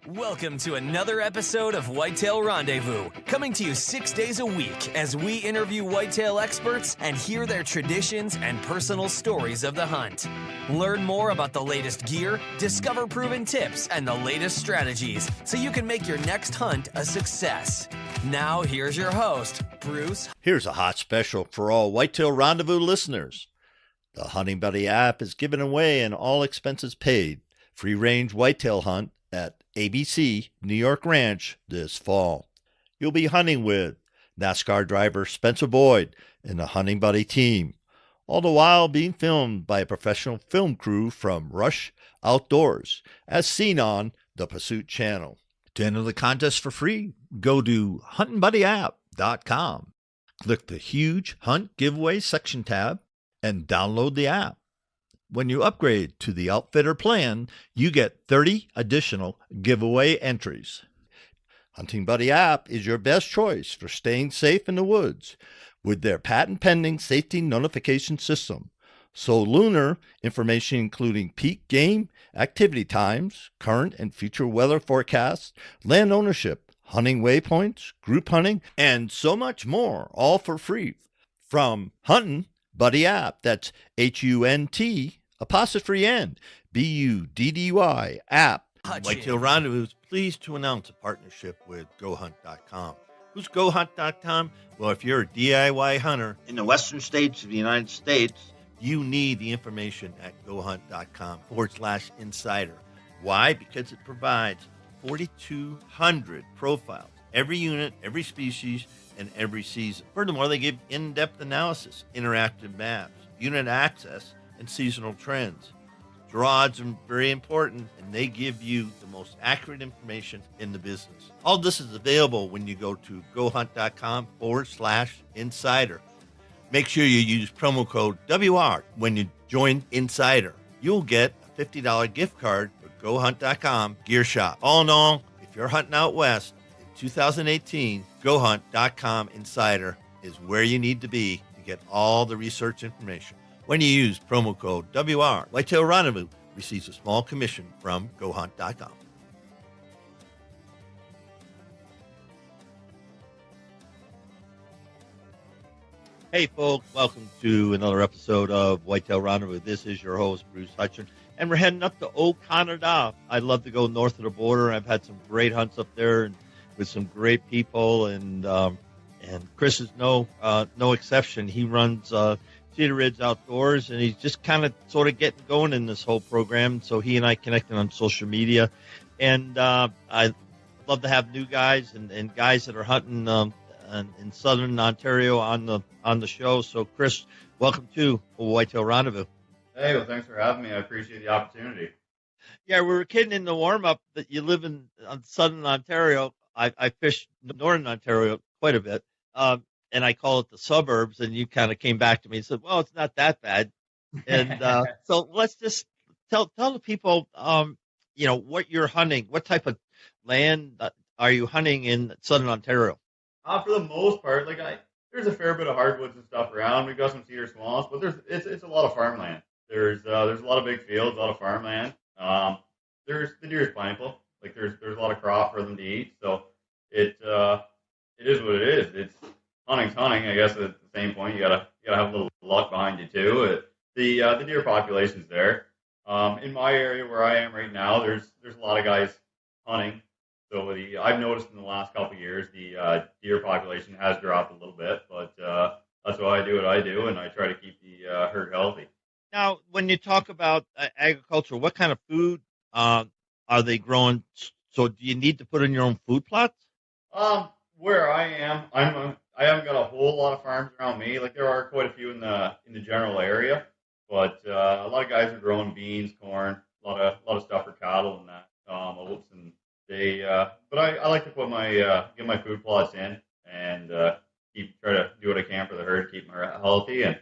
Welcome to another episode of Whitetail Rendezvous, coming to you 6 days a week as we interview whitetail experts and hear their traditions and personal stories of the hunt. Learn more about the latest gear, discover proven tips, and the latest strategies so you can make your next hunt a success. Now, here's your host, Bruce. Here's a hot special for all Whitetail Rendezvous listeners. The Hunting Buddy app is giving away an all expenses paid free-range whitetail hunt at ABC New York Ranch this fall. You'll be hunting with NASCAR driver Spencer Boyd and the Hunting Buddy team, all the while being filmed by a professional film crew from Rush Outdoors, as seen on the Pursuit channel. To enter the contest for free, go to huntingbuddyApp.com. Click the huge Hunt Giveaway section tab and download the app. When you upgrade to the Outfitter plan, you get 30 additional giveaway entries. Hunting Buddy app is your best choice for staying safe in the woods with their patent-pending safety notification system. So lunar information including peak game, activity times, current and future weather forecasts, land ownership, hunting waypoints, group hunting, and so much more, all for free. From Hunting Buddy app, that's HUNT _N BUDDY app. Whitetail Rendezvous is pleased to announce a partnership with GoHunt.com. Who's GoHunt.com? Well, if you're a DIY hunter in the western states of the United States, you need the information at GoHunt.com /insider. Why? Because it provides 4,200 profiles, every unit, every species, and every season. Furthermore, they give in-depth analysis, interactive maps, unit access, and seasonal trends. Draw odds are very important, and they give you the most accurate information in the business. All this is available when you go to GoHunt.com /insider. Make sure you use promo code WR when you join Insider. You'll get a $50 gift card for GoHunt.com Gear Shop. All in all, if you're hunting out west in 2018, GoHunt.com Insider is where you need to be to get all the research information. When you use promo code WR, Whitetail Rendezvous receives a small commission from GoHunt.com. Hey, folks, welcome to another episode of Whitetail Rendezvous. This is your host, Bruce Hutchin, and we're heading up to Old Canada. I'd love to go north of the border. I've had some great hunts up there and with some great people, and Chris is no exception. He runs Cedar Outdoors, and he's just kind of sort of getting going in this whole program. So he and I connected on social media, and I love to have new guys and guys that are hunting in southern Ontario on the show. So Chris, welcome to Whitetail Rendezvous. Hey, well, thanks for having me. I appreciate the opportunity. Yeah, we were kidding in the warm up that you live in southern Ontario. I fish northern Ontario quite a bit. And I call it the suburbs, and you kind of came back to me and said, well, it's not that bad. And so let's just tell the people, what you're hunting. What type of land are you hunting in southern Ontario? For the most part, there's a fair bit of hardwoods and stuff around. We've got some cedar swamps, but it's a lot of farmland. There's a lot of big fields, a lot of farmland. The deer is plentiful. There's a lot of crop for them to eat. So it is what it is. It's hunting's hunting, I guess. At the same point, you gotta have a little luck behind you too. The deer population's there. In my area where I am right now, there's a lot of guys hunting. So I've noticed in the last couple of years the deer population has dropped a little bit, but that's why I do what I do, and I try to keep the herd healthy. Now, when you talk about agriculture, what kind of food are they growing? So, do you need to put in your own food plots? Where I am, I haven't got a whole lot of farms around me. There are quite a few in the general area, but a lot of guys are growing beans, corn, a lot of stuff for cattle and that, oats, and they. But I like to put get my food plots in and try to do what I can for the herd, keep them healthy, and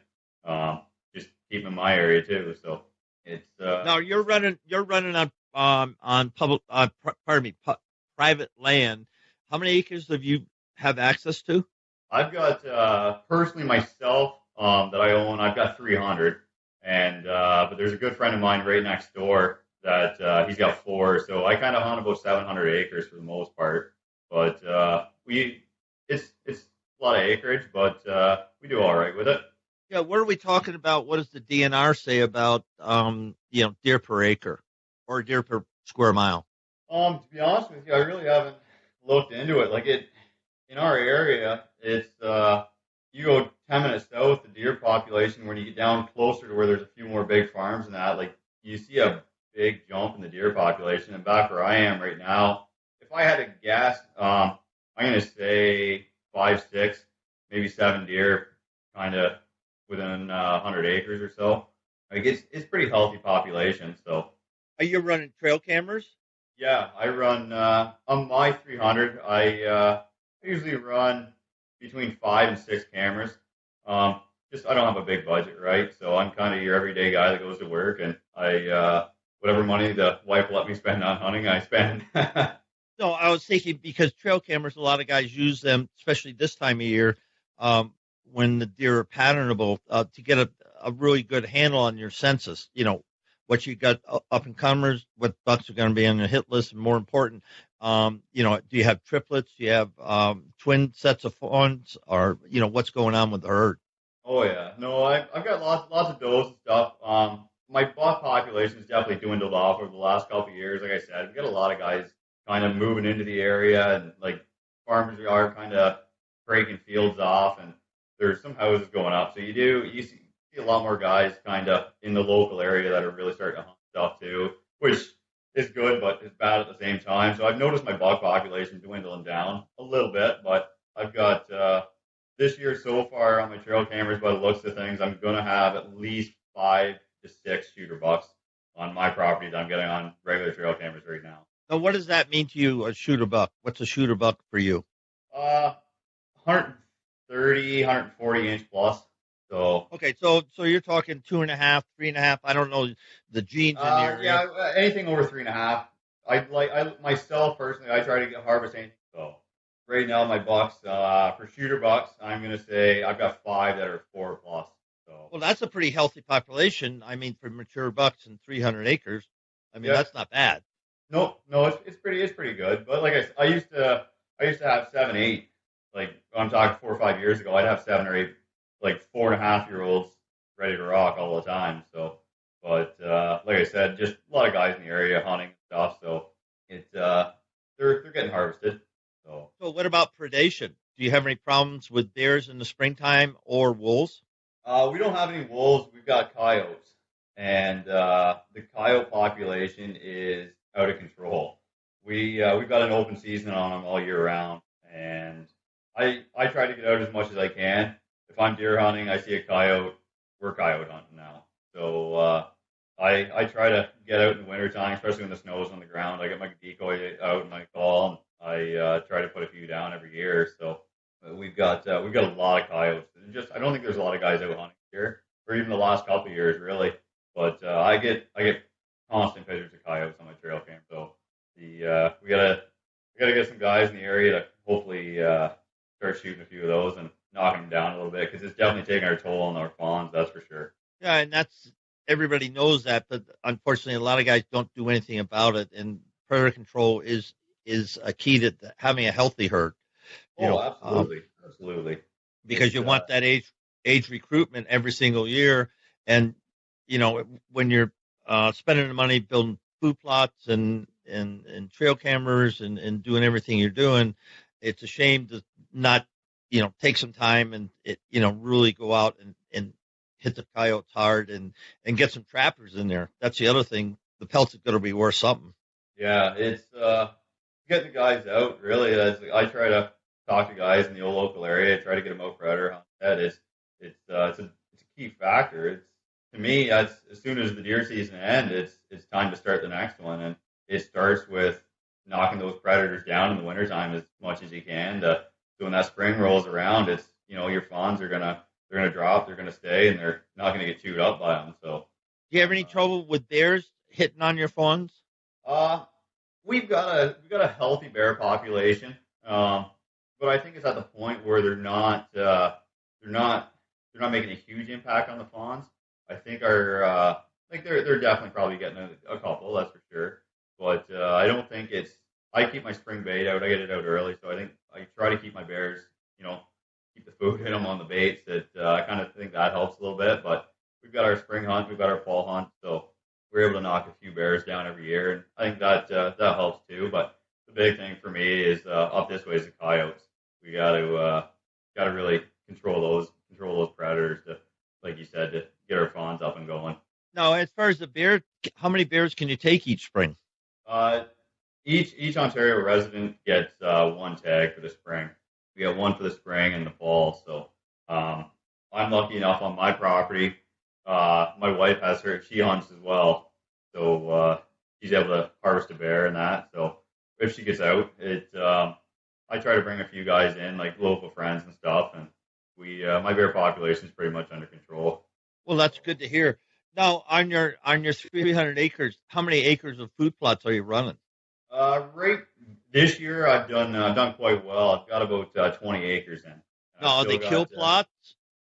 just keep them in my area too. So it's now you're running on public, private land. How many acres have you have access to? I've got personally myself that I own. I've got 300, and but there's a good friend of mine right next door that he's got 4. So I kind of hunt about 700 acres for the most part. But it's a lot of acreage, but we do all right with it. Yeah, what are we talking about? What does the DNR say about deer per acre or deer per square mile? To be honest with you, I really haven't looked into it. Like in our area, it's you go 10 minutes south, the deer population. When you get down closer to where there's a few more big farms and that, like you see a big jump in the deer population. And back where I am right now, if I had to guess, I'm going to say 5, 6, maybe 7 deer, kind of within 100 acres or so. Like it's pretty healthy population. So Are you running trail cameras? yeah, I run on my 300. I usually run between 5 and 6 cameras. Just I don't have a big budget, right? So I'm kind of your everyday guy that goes to work, and I whatever money the wife let me spend on hunting, I spend. No, I was thinking because trail cameras, a lot of guys use them, especially this time of year, when the deer are patternable, to get a really good handle on your census. What you got up and comers, what bucks are going to be on the hit list, and more important, do you have triplets? Do you have twin sets of fawns, or what's going on with the herd? Oh yeah, no, I've got lots of does and stuff. My buck population has definitely dwindled off over the last couple of years. Like I said, we got a lot of guys kind of moving into the area, and like farmers are kind of breaking fields off, and there's some houses going up. So you see a lot more guys kind of in the local area that are really starting to hunt stuff too, which is good, but it's bad at the same time. So I've noticed my buck population dwindling down a little bit, but I've got this year so far on my trail cameras, by the looks of things, I'm going to have at least 5 to 6 shooter bucks on my property that I'm getting on regular trail cameras right now. Now, what does that mean to you, a shooter buck? What's a shooter buck for you? 130, 140 inch plus. So Okay, so you're talking 2.5, 3.5. I don't know the genes in the area. yeah, anything over 3.5. I myself personally, I try to get harvest anything. So right now, my bucks for shooter bucks, I'm gonna say I've got 5 that are 4 plus. So Well, that's a pretty healthy population. I mean, for mature bucks and 300 acres, I mean, yeah, that's not bad. no, it's pretty good. But like I used to have 7, 8. Like I'm talking 4 or 5 years ago, I'd have 7 or 8 like 4.5-year-olds ready to rock all the time. So, but like I said, just a lot of guys in the area hunting and stuff. So it's they're getting harvested. So So what about predation? Do you have any problems with bears in the springtime or wolves? we don't have any wolves. We've got coyotes, and the coyote population is out of control. We've got an open season on them all year round, and I try to get out as much as I can. If I'm deer hunting, I see a coyote, we're coyote hunting now. So I try to get out in the wintertime, especially when the snow's on the ground. I get my decoy out and my call, and I try to put a few down every year. So we've got a lot of coyotes. And just I don't think there's a lot of guys out hunting here, or even the last couple of years really. But I get constant pictures of coyotes on my trail cam. So we gotta get some guys in the area to hopefully start shooting a few of those and knocking them down a little bit, because it's definitely taking our toll on our fawns, that's for sure. Yeah, and that's everybody knows that, but unfortunately, a lot of guys don't do anything about it. And predator control is a key to having a healthy herd. Absolutely. Because you want that age recruitment every single year, and when you're spending the money building food plots and trail cameras and doing everything you're doing, it's a shame to not take some time and really go out and hit the coyotes hard and get some trappers in there. That's the other thing. The pelts are going to be worth something. Yeah, it's getting the guys out. Really, I try to talk to guys in the old local area. Try to get them out predator hunting. It's a key factor. It's to me, as soon as the deer season ends, it's time to start the next one, and it starts with knocking those predators down in the wintertime as much as you can. So when that spring rolls around, it's your fawns are gonna drop, they're gonna stay, and they're not gonna get chewed up by them. So, do you have any trouble with bears hitting on your fawns? We've got a healthy bear population, but I think it's at the point where they're not making a huge impact on the fawns. I think our like they're definitely probably getting a couple, that's for sure. But I don't think it's. I keep my spring bait out. I get it out early, so I think I try to keep my bears, keep the food in them on the baits. That I kind of think that helps a little bit. But we've got our spring hunt, we've got our fall hunt, so we're able to knock a few bears down every year, and I think that helps too. But the big thing for me is up this way is the coyotes. We got to really control those predators to, like you said, to get our fawns up and going. Now, as far as the bear, how many bears can you take each spring? Uh, each Ontario resident gets one tag for the spring. We get one for the spring and the fall. So I'm lucky enough on my property. My wife has she hunts as well, so she's able to harvest a bear and that. So if she gets out, I try to bring a few guys in, like local friends and stuff, and my bear population is pretty much under control. Well, that's good to hear. Now, on your 300 acres, how many acres of food plots are you running? Right this year, I've done quite well. I've got about 20 acres in. No, are they kill plots?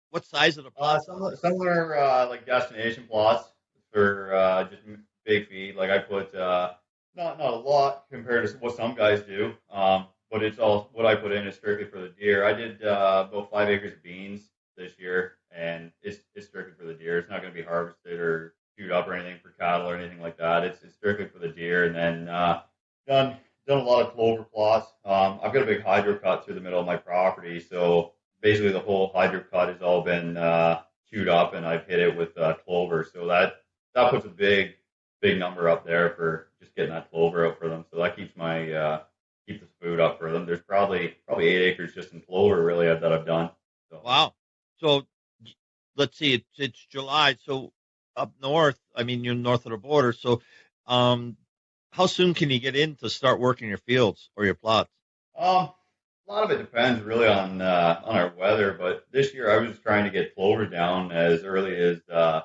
What size of the plots? Some are like destination plots for just big feed. Like I put not a lot compared to what some guys do. But it's all what I put in is strictly for the deer. I did about 5 acres of beans this year, and it's strictly for the deer. It's not going to be harvested or chewed up or anything for cattle or anything like that. It's strictly for the deer. And then done a lot of clover plots. I've got a big hydro cut through the middle of my property, so basically the whole hydro cut has all been chewed up, and I've hit it with clover. So that puts a big number up there for just getting that clover out for them. So that keeps keep the food up for them. There's probably 8 acres just in clover really that I've done. So. Wow. So let's see, it's July. So up north, I mean, you're north of the border. So how soon can you get in to start working your fields or your plots? A lot of it depends really on our weather. But this year I was trying to get clover down as early as I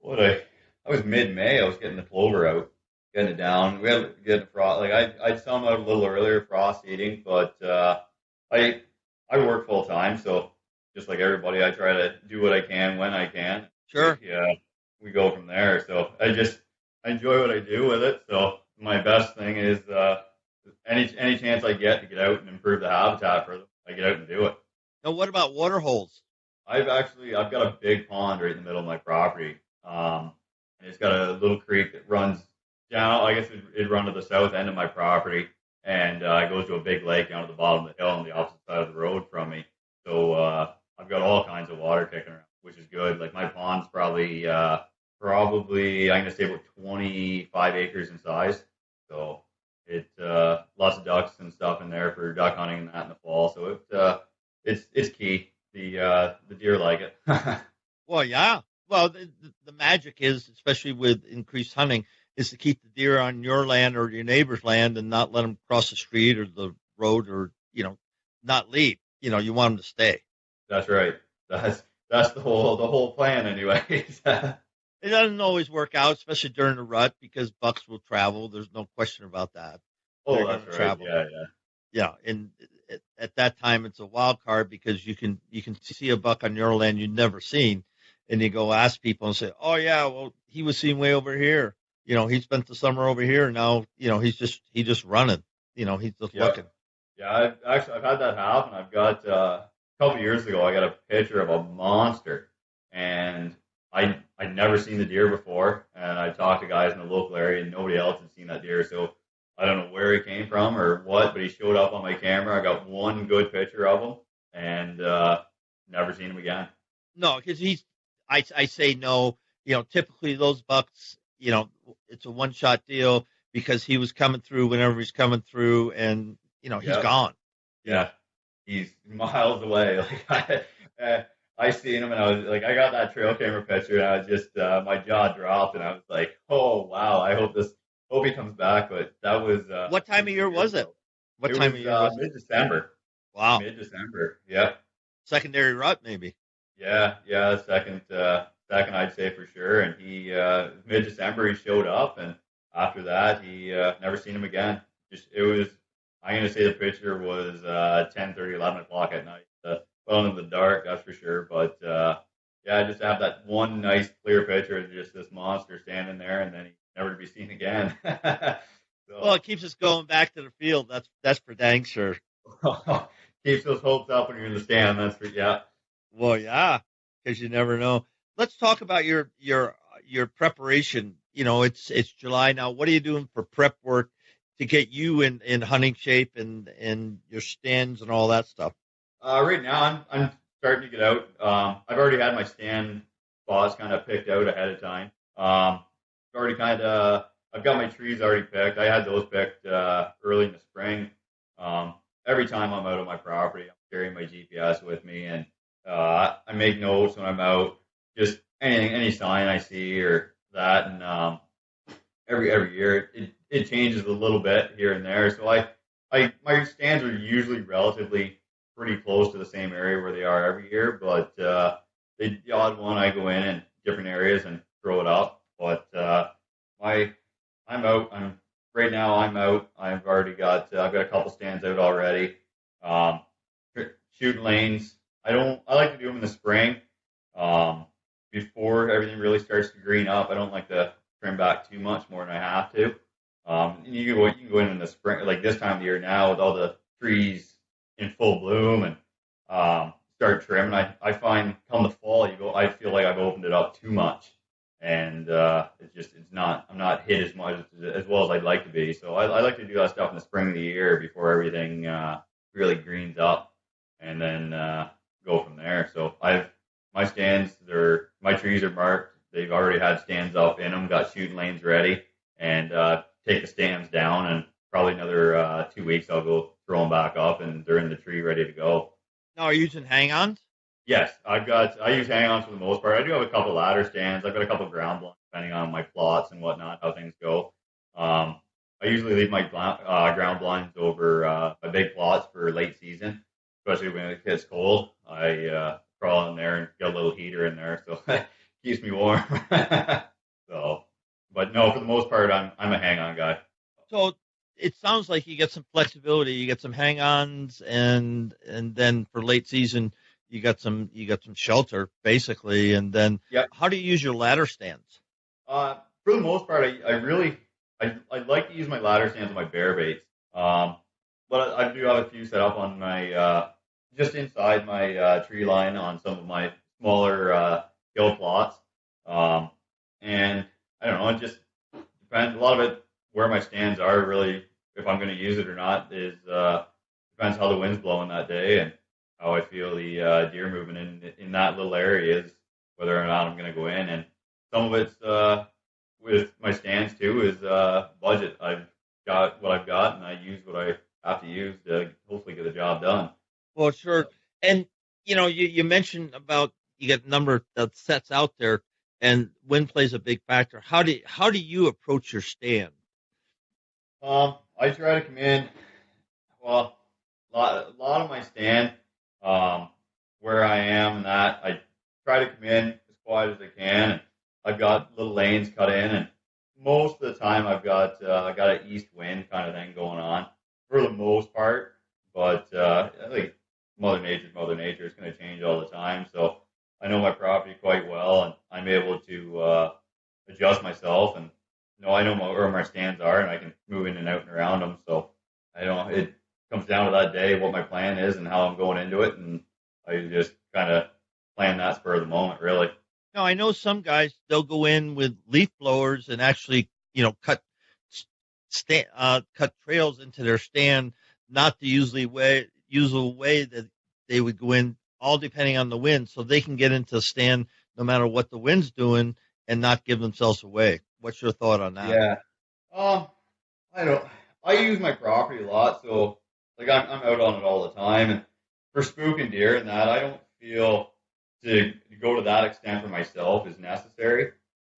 was mid-May. I was getting the clover out, getting it down. We had to get the frost. Like I'd sell them out a little earlier, frost eating, but I work full time, so just like everybody, I try to do what I can when I can. Sure. Yeah, we go from there. So I enjoy what I do with it. So my best thing is any chance I get to get out and improve the habitat for them, I get out and do it. Now, what about water holes? I've got a big pond right in the middle of my property. And it's got a little creek that runs down. I guess it'd run to the south end of my property, and it goes to a big lake down at the bottom of the hill on the opposite side of the road from me. So I've got all kinds of water kicking around, which is good. Like my pond's probably I'm gonna say about 25 acres in size. So lots of ducks and stuff in there for duck hunting and that in the fall. So it's key. The deer like it. Well, yeah. Well, the magic is, especially with increased hunting, is to keep the deer on your land or your neighbor's land and not let them cross the street or the road or, not leave. You want them to stay. That's right. That's the whole plan anyways. It doesn't always work out, especially during the rut, because bucks will travel. There's no question about that. Oh, that's right. Travel. Yeah. And at that time, it's a wild card because you can see a buck on your land you've never seen. And you go ask people and say, "Oh yeah, well he was seen way over here. He spent the summer over here. Now, he's just running. He's just looking." Yeah, I've had that happen. I've got a couple of years ago, I got a picture of a monster, and I'd never seen the deer before. And I talked to guys in the local area, and nobody else had seen that deer. So I don't know where he came from or what, but he showed up on my camera. I got one good picture of him, and never seen him again. No, because I say no. Typically those bucks, it's a one-shot deal because he was coming through whenever he's coming through, and he's gone. Yeah, he's miles away. Like I seen him, and I was like, I got that trail camera picture, and I was just my jaw dropped, and I was like, oh wow, I hope he comes back. But that was what time of year was it? What time of year was it? Mid-December. Wow, mid-December. Yeah. Secondary rut, maybe. Yeah, second I'd say for sure. And he mid-December he showed up, and after that he never seen him again. I'm gonna say the picture was 10:30, 11 o'clock at night. Well in the dark, that's for sure. But I just have that one nice clear picture of just this monster standing there, and then he's never to be seen again. Well, So it keeps us going back to the field. That's for dang sure. keeps those hopes up when you're in the stand. That's for yeah. Well, yeah, because you never know. Let's talk about your preparation. It's July now. What are you doing for prep work to get you in hunting shape and your stands and all that stuff? Right now, I'm starting to get out. I've already had my stand spots kind of picked out ahead of time. Already I've got my trees already picked. I had those picked early in the spring. Every time I'm out on my property, I'm carrying my GPS with me, and I make notes when I'm out. Just any sign I see or that, and every year it changes a little bit here and there. So my stands are usually relatively pretty close to the same area where they are every year, but the odd one I go in different areas and throw it up. But I'm out. Right now. I'm out. I've already got I've got a couple stands out already. Um, Shooting lanes. I like to do them in the spring, before everything really starts to green up. I don't like to trim back too much more than I have to. And you can go in the spring, like this time of the year now, with all the trees in full bloom, and start trimming. I find come the fall, I feel like I've opened it up too much, and I'm not hit as much as well as I'd like to be. So I like to do that stuff in the spring of the year before everything really greens up, and then go from there. So my trees are marked. They've already had stands up in them, got shooting lanes ready, and take the stands down, and probably another 2 weeks I'll go throw them back up, and they're in the tree ready to go. Now, are you using hang-ons? Yes, I use hang-ons for the most part. I do have a couple ladder stands. I've got a couple ground blinds, depending on my plots and whatnot, how things go. I usually leave my ground blinds over my big plots for late season, especially when it gets cold. I crawl in there and get a little heater in there, so it keeps me warm. So, but no, for the most part, I'm a hang-on guy. So it sounds like you get some flexibility. You get some hang-ons, and then for late season, you got some shelter basically. And then, Yep. How do you use your ladder stands? For the most part, I like to use my ladder stands on my bear baits. But I do have a few set up on my just inside my tree line on some of my smaller hill plots. And I don't know, it just depends. A lot of it where my stands are really, if I'm going to use it or not, is depends how the wind's blowing that day and how I feel the deer moving in that little area is whether or not I'm going to go in. And some of it's with my stands too is budget. I've got what I've got, and I use what I have to use to hopefully get the job done. Well, sure. And you mentioned about you get a number of sets out there, and wind plays a big factor. How do you approach your stand? I try to come in. Well, a lot of my stand, where I am, and that I try to come in as quiet as I can. And I've got little lanes cut in, and most of the time I got an east wind kind of thing going on for the most part. But I think Mother Nature is going to change all the time. So I know my property quite well, and I'm able to adjust myself, and I know where my stands are, and I can move in and out and around them. So it comes down to that day what my plan is and how I'm going into it, and I just kind of plan that spur of the moment, really. Now, I know some guys, they'll go in with leaf blowers and actually, cut trails into their stand, not the usual way that they would go in, all depending on the wind, so they can get into the stand no matter what the wind's doing and not give themselves away. What's your thought on that? Yeah. I use my property a lot, so like I'm out on it all the time, and for spooking deer and that, I don't feel to go to that extent for myself is necessary.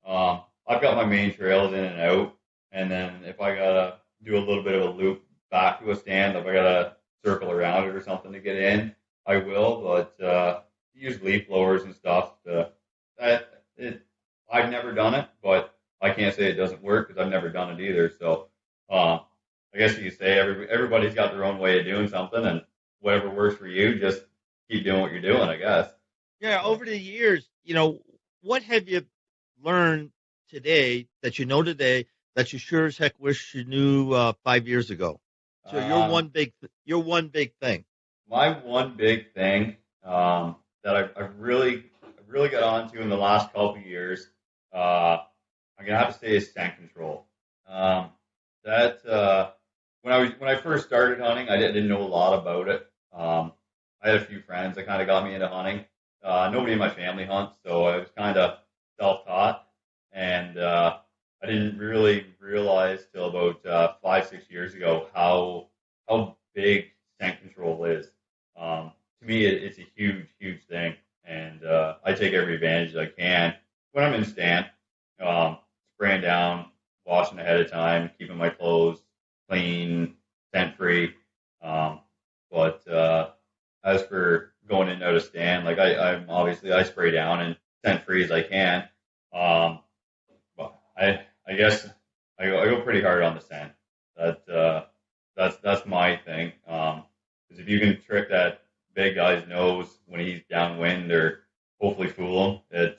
I've got my main trails in and out, and then if I gotta do a little bit of a loop back to a stand, if I gotta circle around it or something to get in, I will. But use leaf blowers and stuff. I've never done it, but I can't say it doesn't work because I've never done it either. So I guess you could say everybody's got their own way of doing something, and whatever works for you, just keep doing what you're doing, I guess. Yeah, over the years, what have you learned today that you know today that you sure as heck wish you knew 5 years ago? So your one big thing. My one big thing that I've really got onto in the last couple of years, I'm gonna have to say, is scent control. When I first started hunting, I didn't know a lot about it. I had a few friends that kind of got me into hunting. Nobody in my family hunts, so I was kind of self-taught, and I didn't really realize till about 5-6 years ago how big scent control is. To me, it's a huge thing, and I take every advantage I can when I'm in stand, spraying down, washing ahead of time, keeping my clothes clean, scent free. But as for going in and out of stand, like I'm obviously I spray down and scent free as I can. But I guess I go pretty hard on the scent. That's my thing. Because if you can trick that big guy's nose when he's downwind, or hopefully fool him,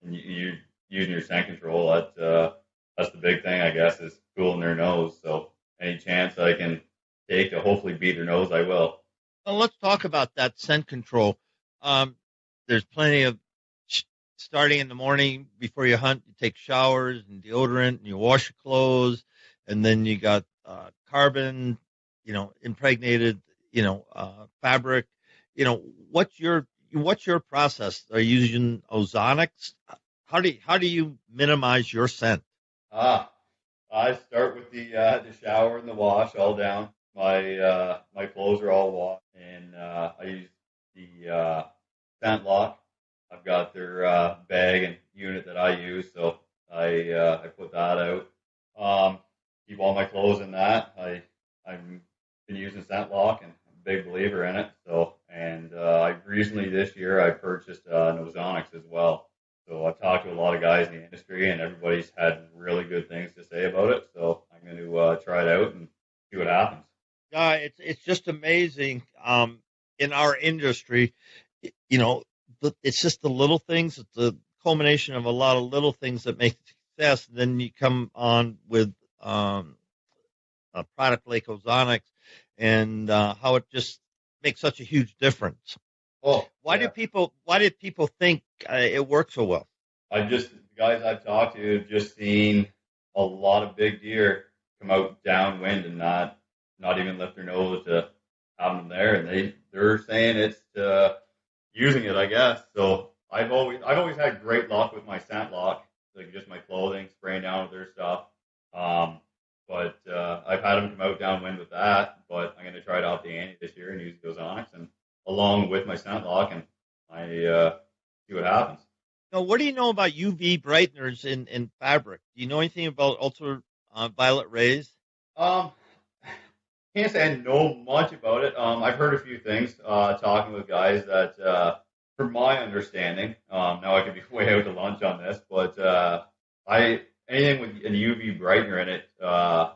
and you're using your scent control, that's the big thing, I guess, is fooling their nose. So any chance I can take to hopefully beat their nose, I will. Well, let's talk about that scent control. There's plenty of starting in the morning before you hunt. You take showers and deodorant, and you wash your clothes, and then you got carbon, impregnated, fabric. What's your process? Are you using ozonics? How do you minimize your scent? I start with the shower and the wash all down. My clothes are all washed, and I use the scent lock. I've got their bag and unit that I use, so I put that out. Keep all my clothes in that. I've been using scent lock, and I'm a big believer in it. So, and I recently this year I purchased an ozonics as well. So I've talked to a lot of guys in the industry, and everybody's had really good things to say about it. So I'm going to try it out and see what happens. It's just amazing. In our industry, it's just the little things. It's the culmination of a lot of little things that make success. And then you come on with a product like ozonics, and how it just makes such a huge difference. Oh, why did people think it works so well? The guys I've talked to have just seen a lot of big deer come out downwind and not even lift their nose to have them there, and they're saying it's using it, I guess. So I've always had great luck with my scent lock, like just my clothing, spraying down with their stuff. But I've had them come out downwind with that, but I'm going to try to up the ante this year and use the ozonics and along with my scent lock, and I see what happens. Now, what do you know about UV brighteners in fabric? Do you know anything about ultraviolet rays? Can't say I know much about it. I've heard a few things talking with guys that, from my understanding, now I could be way out to lunch on this, but anything with an UV brightener in it, I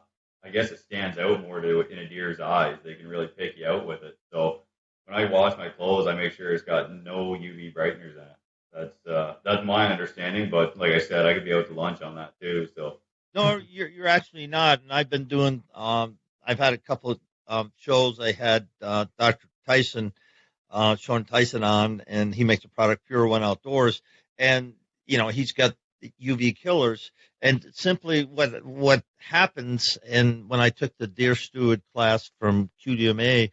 guess it stands out more in a deer's eyes. They can really pick you out with it. So when I wash my clothes, I make sure it's got no UV brighteners in it. That's my understanding, but like I said, I could be out to lunch on that too. So no, you're actually not. And I've been doing. I've had a couple of shows. I had Dr. Tyson, Sean Tyson on, and he makes a product, Pure One Outdoors, and he's got UV killers. And simply what happens, and when I took the deer steward class from QDMA,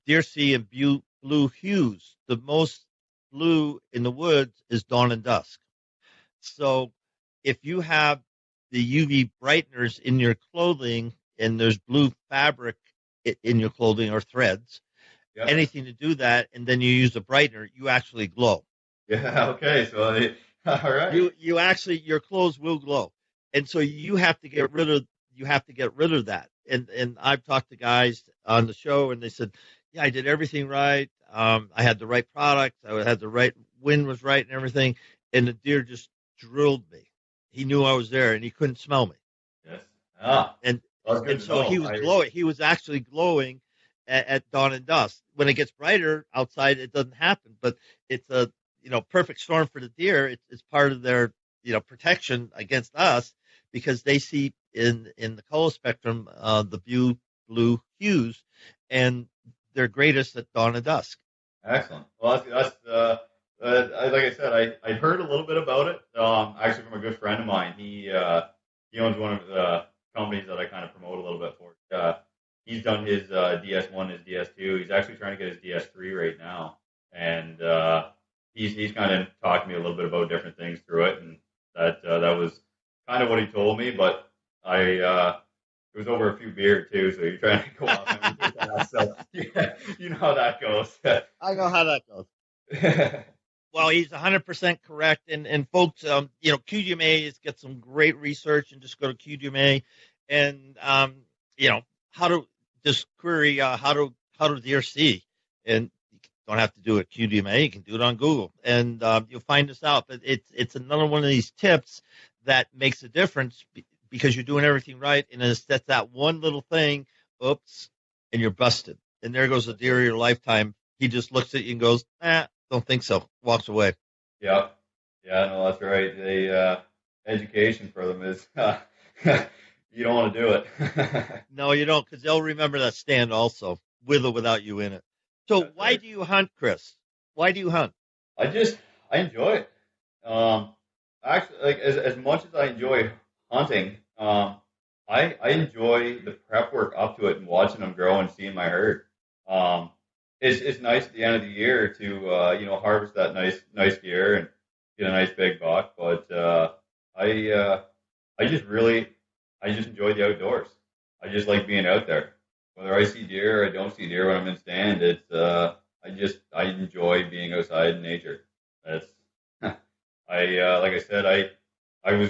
deer see in blue hues. The most blue in the woods is dawn and dusk. So if you have the UV brighteners in your clothing and there's blue fabric in your clothing or threads, anything to do that, and then you use a brightener, you actually glow. Yeah. Okay. So all right. You actually, your clothes will glow, and so you have to get rid of that. And I've talked to guys on the show, and they said, yeah, I did everything right. I had the right product. I had the right wind was right and everything. And the deer just drilled me. He knew I was there, and he couldn't smell me. Yes. And so he was glowing. He was actually glowing at dawn and dusk. When it gets brighter outside, it doesn't happen. But it's a perfect storm for the deer. It's part of their, protection against us because they see in the color spectrum, the blue hues, and they're greatest at dawn and dusk. Excellent. Well, like I said, I heard a little bit about it, actually from a good friend of mine. He owns one of the companies that I kind of promote a little bit for. He's done his DS1, his DS2. He's actually trying to get his DS3 right now, and he's kind of talked to me a little bit about different things through it, and that was kind of what he told me. But it was over a few beers too, so you're trying to go off and that. So yeah, you know how that goes. I know how that goes. Well, he's 100% correct, and folks, QGMA has got some great research, and just go to QGMA, and how to just query how do deer see, and you don't have to do it QGMA, you can do it on Google, and you'll find this out. But it's another one of these tips that makes a difference because you're doing everything right, and it's that one little thing, oops, and you're busted, and there goes a deer of your lifetime. He just looks at you and goes, don't think so. Walks away. Yeah, no, that's right. The education for them is you don't want to do it. No, you don't, because they'll remember that stand also, with or without you in it. So that's why do you hunt, Chris? Why do you hunt? I enjoy it. Actually, like as much as I enjoy hunting, I enjoy the prep work up to it and watching them grow and seeing my herd. It's nice at the end of the year to harvest that nice deer and get a nice big buck. But I just enjoy the outdoors. I just like being out there. Whether I see deer or I don't see deer when I'm in stand, I enjoy being outside in nature. That's like I said, I was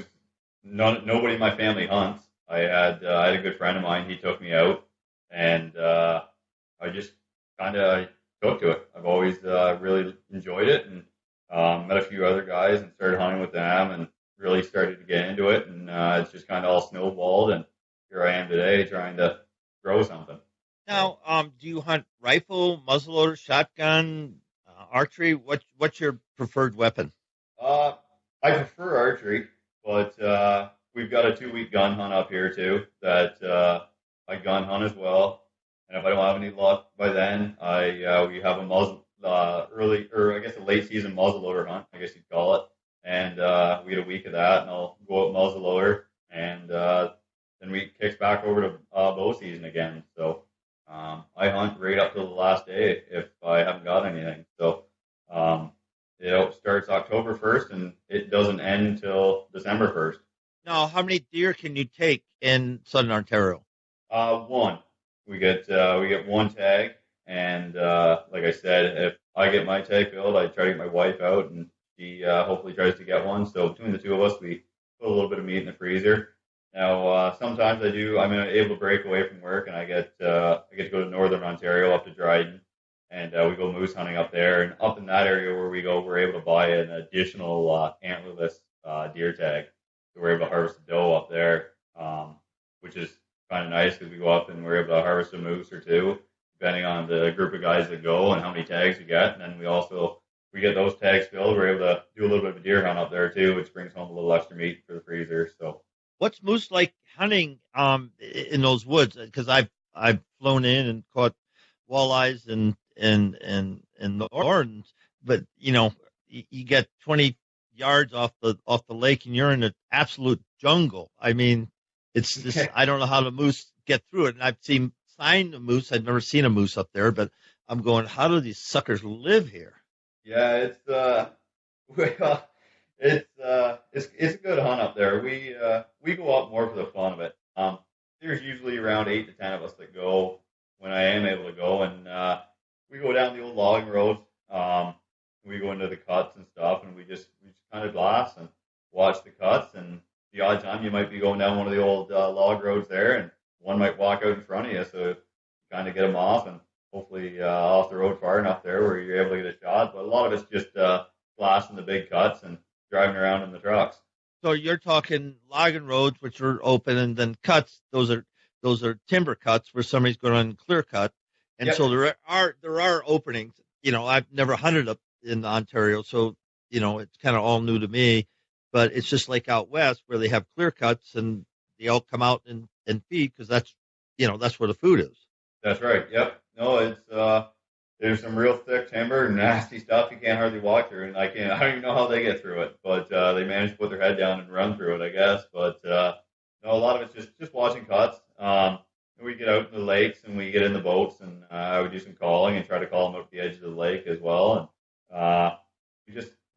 nobody in my family hunts. I had a good friend of mine. He took me out, and I just kind of took to it. I've always really enjoyed it, and met a few other guys and started hunting with them, and really started to get into it. And it's just kind of all snowballed, and here I am today trying to grow something. Now, do you hunt rifle, muzzleloader, shotgun, archery? What's your preferred weapon? I prefer archery, but we've got a 2-week gun hunt up here too that I gun hunt as well. And if I don't have any luck by then, we have a late season muzzleloader hunt, I guess you'd call it. And we had a week of that, and I'll go out muzzleloader, and then we kicks back over to bow season again. So I hunt right up till the last day if I haven't got anything. So it starts October 1st, and it doesn't end until December 1st. Now, how many deer can you take in Southern Ontario? One. We get one tag, and like I said, if I get my tag filled, I try to get my wife out, and she hopefully tries to get one. So between the two of us, we put a little bit of meat in the freezer. Now, sometimes I'm able to break away from work, and I get to go to Northern Ontario up to Dryden, and we go moose hunting up there. And up in that area where we go, we're able to buy an additional antlerless deer tag. So we're able to harvest a doe up there, which is kind of nice because we go up and we're able to harvest a moose or two, depending on the group of guys that go and how many tags we get. And then we get those tags filled. We're able to do a little bit of a deer hunt up there too, which brings home a little extra meat for the freezer. So, what's moose like hunting in those woods? Because I've flown in and caught walleyes and the horns, but you get 20 yards off the lake and you're in an absolute jungle. I mean, it's just I don't know how the moose get through it. And I've seen sign of moose. I've never seen a moose up there, but I'm going, how do these suckers live here? Yeah, it's a good hunt up there. We go up more for the fun of it. There's usually around 8 to 10 of us that go when I am able to go, and we go down the old logging roads. We go into the cuts and stuff, and we just kind of glass and watch the cuts. And the odd time you might be going down one of the old log roads there, and one might walk out in front of you, so you kind of get them off and hopefully off the road far enough there where you're able to get a shot. But a lot of it's just blasting the big cuts and driving around in the trucks. So you're talking logging roads, which are open, and then cuts. Those are timber cuts where somebody's going on clear cut, and yep. So there are openings. I've never hunted in Ontario, so it's kind of all new to me. But it's just like out west where they have clear cuts and they all come out and feed because that's where the food is. That's right. Yep. No, it's there's some real thick timber, nasty stuff you can't hardly walk through, and I don't even know how they get through it, but they manage to put their head down and run through it, I guess. But no, a lot of it's just watching cuts. We get out in the lakes and we get in the boats, and I would do some calling and try to call them up the edge of the lake as well. And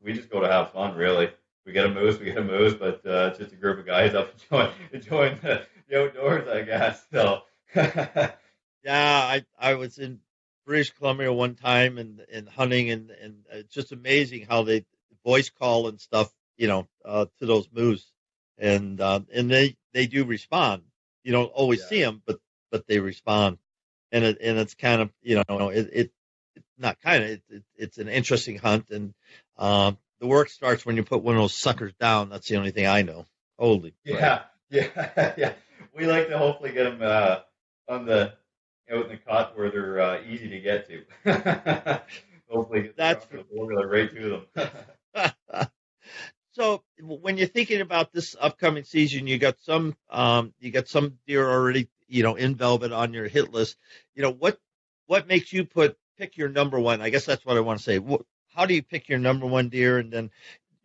we just go to have fun, really. We get a moose, but it's just a group of guys up enjoying the outdoors, I guess. So. Yeah, I was in British Columbia one time and hunting, and it's just amazing how they voice call and stuff, to those moose, and they do respond. You don't always see them, but they respond, and it's kind of it's not kind of it's an interesting hunt, and the work starts when you put one of those suckers down. That's the only thing I know. Holy yeah, yeah. We like to hopefully get them on the out in the cut where they're easy to get to. Hopefully get that's the formula right to them. So when you're thinking about this upcoming season, you got some deer already, in velvet on your hit list. What makes you pick your number one? I guess that's what I want to say. How do you pick your number one deer and then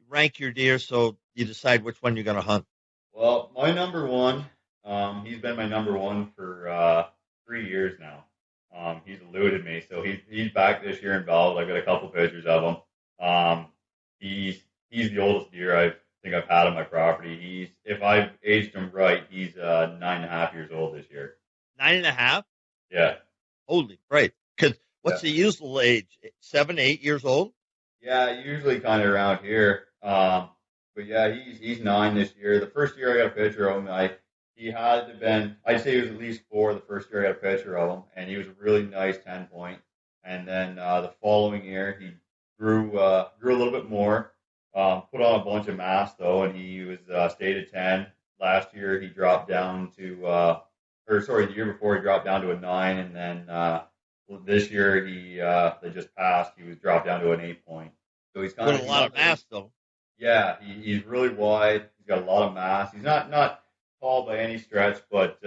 rank your deer so you decide which one you're going to hunt? Well, my number one, he's been my number one for 3 years now. He's eluded me, so he's back this year in velvet. I've got a couple pictures of him. He's the oldest deer I think I've had on my property. If I've aged him right, he's 9.5 years old this year. 9.5? Yeah. Holy right. Because what's the usual age? 7, 8 years old? Yeah, usually kind of around here. But yeah, he's 9 this year. The first year I got a picture of him, he had to been, I'd say he was at least 4 the first year I got a picture of him, and he was a really nice 10-point. And then the following year, he grew a little bit more, put on a bunch of mass, though, and he was stayed at 10. Last year, he dropped down to, the year before, he dropped down to a 9, and then this year, they just passed, he was dropped down to an 8-point. So he's kind of a lot of mass, though. Yeah, he's really wide. He's got a lot of mass. He's not tall by any stretch, but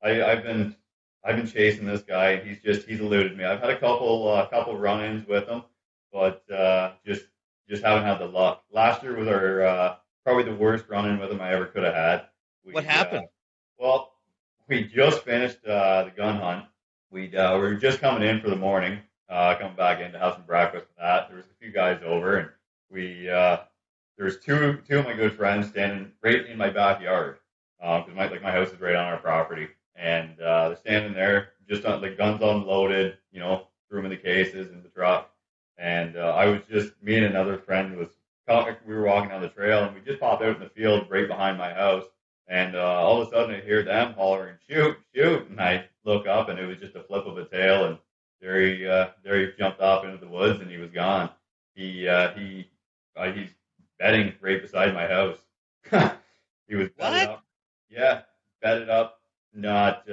I've been chasing this guy. He's eluded me. I've had a couple run-ins with him, but just haven't had the luck. Last year was our probably the worst run-in with him I ever could have had. What happened? Well, we just finished the gun hunt. We were just coming in for the morning, coming back in to have some breakfast with that. There was a few guys over, and we there was two of my good friends standing right in my backyard. Because my house is right on our property, and they're standing there, just on the guns unloaded, threw them in the cases in the truck, and I was just me and another friend we were walking down the trail, and we just popped out in the field right behind my house, and all of a sudden I hear them hollering, "Shoot, shoot!" And I look up, and it was just a flip of a tail, and there he jumped off into the woods, and he was gone. He's bedding right beside my house. He was bedded up. Yeah, bedded up, not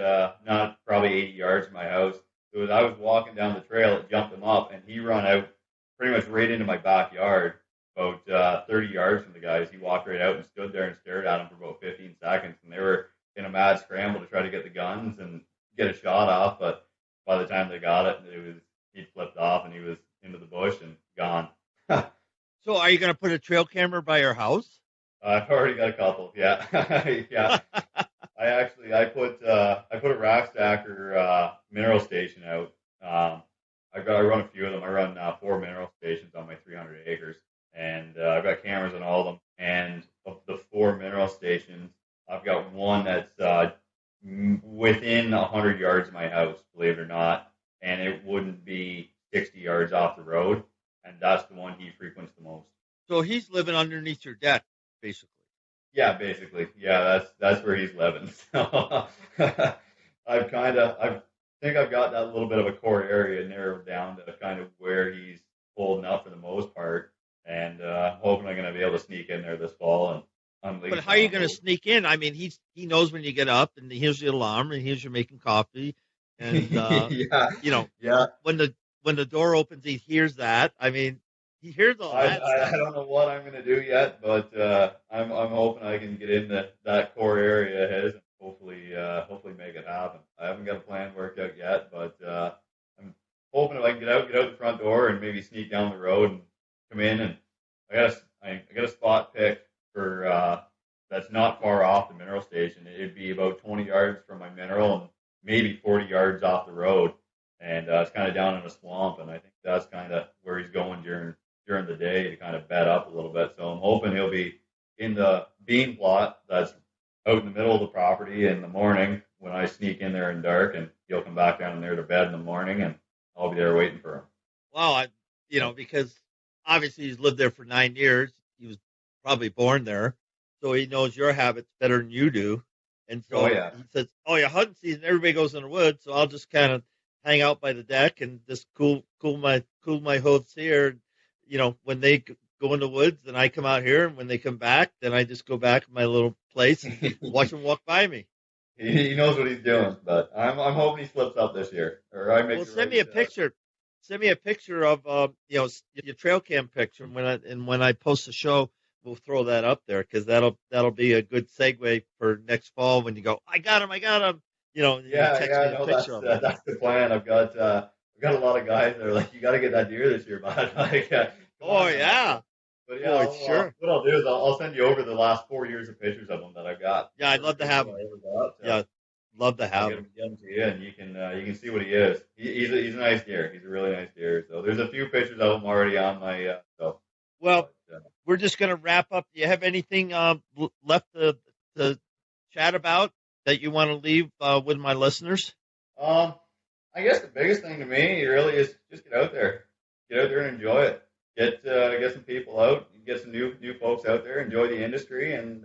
probably 80 yards from my house. So as I was walking down the trail, it jumped him up, and he ran out pretty much right into my backyard, about 30 yards from the guys. He walked right out and stood there and stared at him for about 15 seconds, and they were in a mad scramble to try to get the guns and get a shot off, but by the time they got it, he'd flipped off, and he was into the bush and gone. So are you going to put a trail camera by your house? I've already got a couple. Yeah, yeah. I put a rack stacker mineral station out. I run a few of them. I run 4 mineral stations on my 300 acres, and I've got cameras on all of them. And of the 4 mineral stations, I've got one that's within 100 yards of my house, believe it or not, and it wouldn't be 60 yards off the road, and that's the one he frequents the most. So he's living underneath your deck, basically. Yeah, basically. Yeah, that's where he's living. So I think I've got that little bit of a core area narrowed down to kind of where he's holding up for the most part, and hoping I'm going to be able to sneak in there this fall and unleash. But how are you going to sneak in? I mean, he knows when you get up, and he hears the alarm, and he hears you making coffee, and yeah. when the door opens, he hears that. I mean, He hears all that I stuff. don't know what I'm gonna do yet, but I'm hoping I can get into that core area of his and hopefully make it happen. I haven't got a plan worked out yet, but I'm hoping if I can get out the front door and maybe sneak down the road and come in, and I got a spot picked for that's not far off the mineral station. It'd be about 20 yards from my mineral and maybe 40 yards off the road, and it's kind of down in a swamp, and I think that's kind of where he's going during the day to kind of bed up a little bit. So I'm hoping he'll be in the bean plot that's out in the middle of the property in the morning when I sneak in there in dark, and he'll come back down there to bed in the morning, and I'll be there waiting for him. Well, because obviously he's lived there for 9 years. He was probably born there, so he knows your habits better than you do. And so he says, "Oh, yeah, hunting season, everybody goes in the woods, so I'll just kind of hang out by the deck and just cool my hooves here. When they go in the woods, then I come out here, and when they come back, then I just go back to my little place and watch them walk by me." He knows what he's doing, but I'm hoping he slips up this year, or I make. Well, send me a picture. Send me a picture of your trail cam picture, and when I post the show, we'll throw that up there because that'll be a good segue for next fall when you go, I got him. Picture of him. That's the plan. I've got a lot of guys that are like, you got to get that deer this year, bud. Like, yeah. But yeah, sure. What I'll do is I'll send you over the last 4 years of pictures of them that I've got. Yeah, I'd love to have them. Yeah, love to have him. Get him to you, and you can see what he is. He's a nice deer. He's a really nice deer. So there's a few pictures of him already on my. We're just going to wrap up. Do you have anything left to chat about that you want to leave with my listeners? I guess the biggest thing to me really is just get out there and enjoy it. Get some people out, get some new folks out there, enjoy the industry, and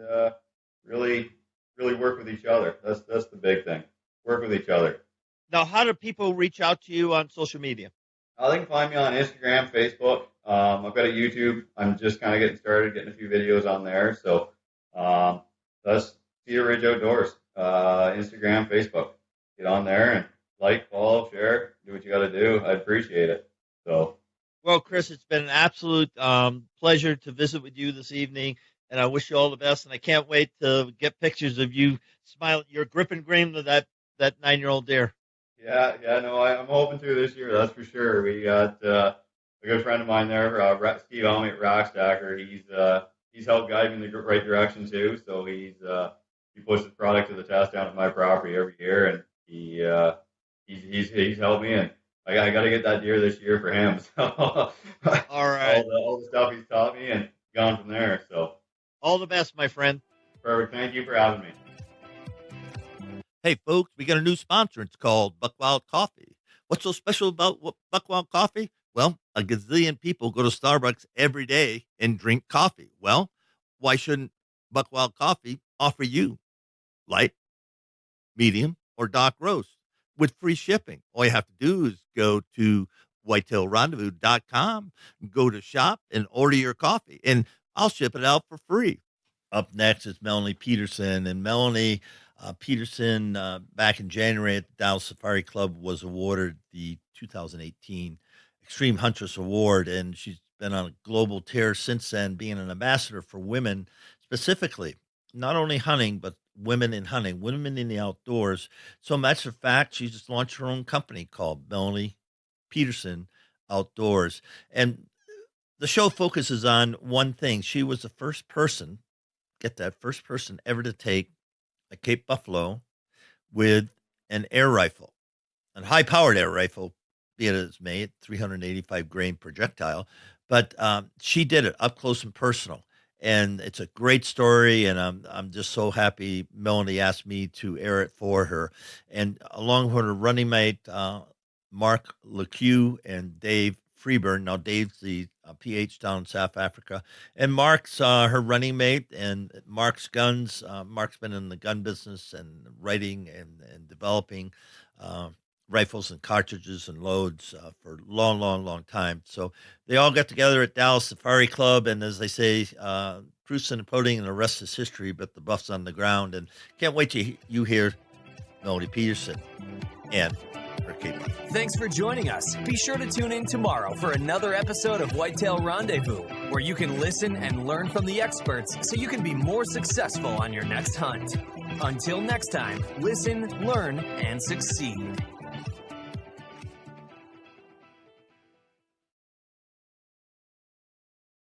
really work with each other. That's the big thing. Work with each other. Now, how do people reach out to you on social media? They can find me on Instagram, Facebook. I've got a YouTube. I'm just kind of getting started, getting a few videos on there. So that's Cedar Ridge Outdoors. Instagram, Facebook. Get on there and like, follow, share, do what you got to do. I'd appreciate it. So. Well, Chris, it's been an absolute pleasure to visit with you this evening, and I wish you all the best. And I can't wait to get pictures of you smiling. You're grip and grin to that 9-year-old deer. Yeah, no, I'm hoping to this year. That's for sure. We got a good friend of mine there, Steve Almy at Rackstacker. He's helped guide me in the right direction too. So he pushes product to the test down at my property every year, and he's helped me, and I got to get that deer this year for him. So all right, all the stuff he's taught me, and gone from there. So all the best, my friend. Perfect. Thank you for having me. Hey, folks, we got a new sponsor. It's called Buckwild Coffee. What's so special about Buckwild Coffee? Well, a gazillion people go to Starbucks every day and drink coffee. Well, why shouldn't Buckwild Coffee offer you light, medium, or dark roast with free shipping? All you have to do is go to whitetailrendezvous.com, go to shop, and order your coffee, and I'll ship it out for free. Up next is Melanie Peterson, and Melanie Peterson, back in January at the Dallas Safari Club, was awarded the 2018 Extreme Huntress Award, and she's been on a global tear since then, being an ambassador for women, specifically, not only hunting, but women in hunting, women in the outdoors. So matter of fact, she just launched her own company called Melanie Peterson Outdoors. And the show focuses on one thing. She was the first person, get that, first person ever to take a Cape Buffalo with an air rifle, a high-powered air rifle, be it as may, 385 grain projectile. But she did it up close and personal. And it's a great story, and I'm just so happy Melanie asked me to air it for her. And along with her running mate, Mark LeCue and Dave Freeburn. Now, Dave's the PH down in South Africa. And Mark's her running mate, and Mark's guns. Mark's been in the gun business and writing and developing rifles and cartridges and loads for a long, long, long time. So they all got together at Dallas Safari Club, and as they say, proofs in the pudding and the rest is history, but the buff's on the ground. And can't wait to you hear Melanie Peterson and or Cape. Thanks for joining us. Be sure to tune in tomorrow for another episode of Whitetail Rendezvous, where you can listen and learn from the experts so you can be more successful on your next hunt. Until next time, listen, learn, and succeed.